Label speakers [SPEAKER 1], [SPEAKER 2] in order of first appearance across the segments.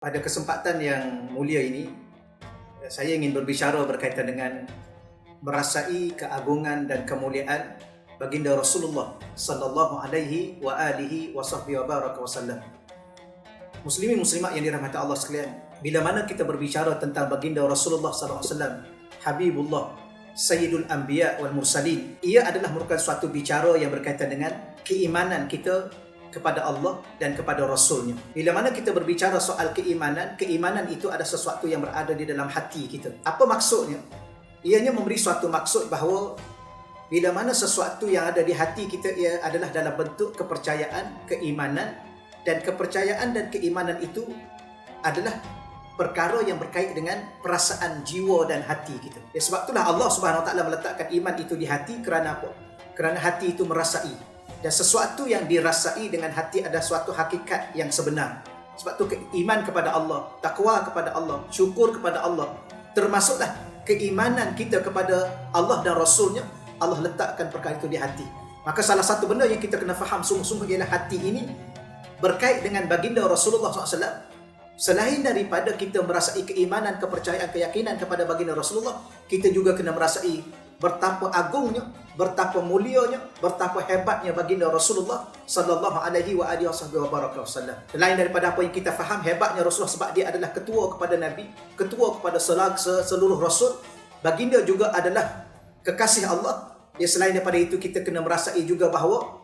[SPEAKER 1] Pada kesempatan yang mulia ini, saya ingin berbicara berkaitan dengan merasai keagungan dan kemuliaan baginda Rasulullah sallallahu alaihi wa alihi wa sahbihi wa baraka wasallam. Muslimin muslimat yang dirahmati Allah sekalian, bila mana kita berbicara tentang baginda Rasulullah sallallahu alaihi wasallam, Habibullah, Sayyidul Anbiya wal Mursalin, ia adalah merupakan suatu bicara yang berkaitan dengan keimanan kita kepada Allah dan kepada Rasulnya. Bila mana kita berbicara soal keimanan, keimanan itu ada sesuatu yang berada di dalam hati kita. Apa maksudnya? Ianya memberi suatu maksud bahawa bila mana sesuatu yang ada di hati kita ia adalah dalam bentuk kepercayaan, keimanan, dan kepercayaan dan keimanan itu adalah perkara yang berkait dengan perasaan jiwa dan hati kita. Ya, sebab itulah Allah Subhanahu Wa Taala meletakkan iman itu di hati kerana apa? Kerana hati itu merasai. Dan sesuatu yang dirasai dengan hati ada suatu hakikat yang sebenar. Sebab tu iman kepada Allah, takwa kepada Allah, syukur kepada Allah, termasuklah keimanan kita kepada Allah dan Rasulnya, Allah letakkan perkara itu di hati. Maka salah satu benda yang kita kena faham sungguh-sungguh ialah hati ini berkait dengan baginda Rasulullah SAW. Selain daripada kita merasai keimanan, kepercayaan, keyakinan kepada baginda Rasulullah, kita juga kena merasai betapa agungnya, betapa mulianya, betapa hebatnya baginda Rasulullah sallallahu alaihi wa alihi wasallam. Selain daripada apa yang kita faham hebatnya Rasulullah sebab dia adalah ketua kepada Nabi, ketua kepada seluruh Rasul, baginda juga adalah kekasih Allah. Ya, selain daripada itu kita kena merasai juga bahawa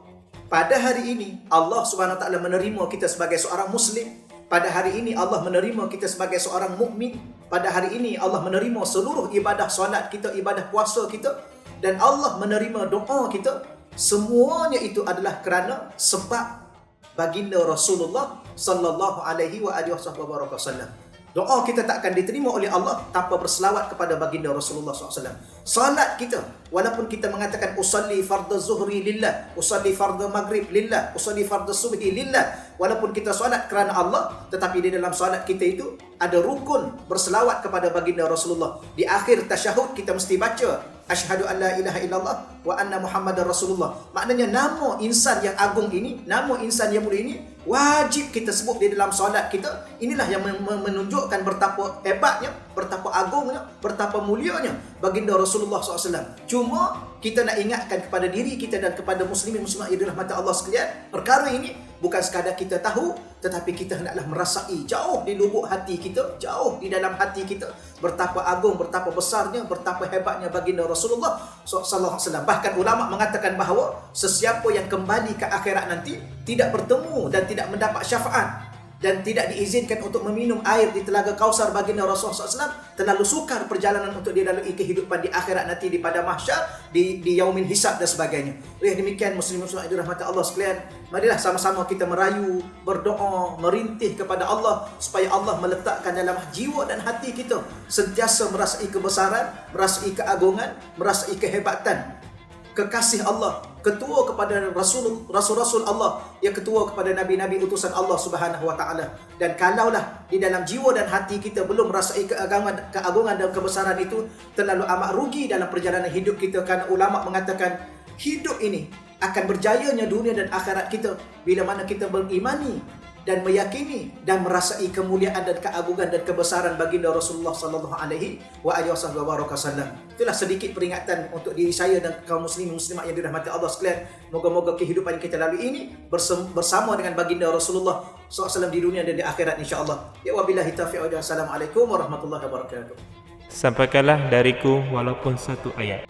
[SPEAKER 1] pada hari ini Allah Subhanahu Wa Taala menerima kita sebagai seorang Muslim. Pada hari ini Allah menerima kita sebagai seorang mukmin. Pada hari ini Allah menerima seluruh ibadah solat kita, ibadah puasa kita, dan Allah menerima doa kita. Semuanya itu adalah kerana sebab baginda Rasulullah sallallahu alaihi wa alihi wasallam. Doa kita tak akan diterima oleh Allah tanpa berselawat kepada baginda Rasulullah SAW. Salat kita, walaupun kita mengatakan usalli fardhu zuhri lillah, usalli fardhu maghrib lillah, usalli fardhu subhi lillah, walaupun kita salat kerana Allah, tetapi di dalam salat kita itu ada rukun berselawat kepada baginda Rasulullah. Di akhir tasyahud kita mesti baca asyhadu an la ilaha illallah wa anna muhammadar rasulullah. Maknanya nama insan yang agung ini, nama insan yang mulia ini wajib kita sebut di dalam solat kita. Inilah yang menunjukkan betapa hebatnya, betapa agungnya, betapa mulianya baginda Rasulullah SAW. Cuma kita nak ingatkan kepada diri kita dan kepada muslimin muslimat yang dirahmati Allah sekalian, perkara ini bukan sekadar kita tahu, tetapi kita hendaklah merasai jauh di lubuk hati kita, jauh di dalam hati kita, betapa agung, betapa besarnya, betapa hebatnya baginda Rasulullah SAW. Bahkan ulama mengatakan bahawa sesiapa yang kembali ke akhirat nanti tidak bertemu dan tidak mendapat syafaat dan tidak diizinkan untuk meminum air di telaga Kausar baginda Rasulullah SAW, terlalu sukar perjalanan untuk dia lalui kehidupan di akhirat nanti, di pada mahsyar, di yaumil hisab dan sebagainya. Oleh demikian muslim-muslimat yang dirahmati Allah sekalian, marilah sama-sama kita merayu, berdoa, merintih kepada Allah supaya Allah meletakkan dalam jiwa dan hati kita sentiasa merasai kebesaran, merasai keagungan, merasai kehebatan kekasih Allah, ketua kepada rasul-rasul Allah, yang ketua kepada nabi-nabi utusan Allah Subhanahu Wa Taala. Dan kalaulah di dalam jiwa dan hati kita belum merasai keagungan dan kebesaran itu, terlalu amat rugi dalam perjalanan hidup kita. Kerana ulama mengatakan hidup ini akan berjayanya dunia dan akhirat kita bila mana kita mengimani dan meyakini dan merasai kemuliaan dan keagungan dan kebesaran baginda Rasulullah sallallahu alaihi wasallam. Itulah sedikit peringatan untuk diri saya dan kaum muslimin muslimat yang dirahmati Allah sekalian. Moga-moga kehidupan yang kita lalui ini bersama dengan baginda Rasulullah SAW di dunia dan di akhirat insya-Allah. Ya wabillahi taufiq wa hidayah. Assalamualaikum warahmatullahi wabarakatuh.
[SPEAKER 2] Sampaikanlah dariku walaupun satu ayat.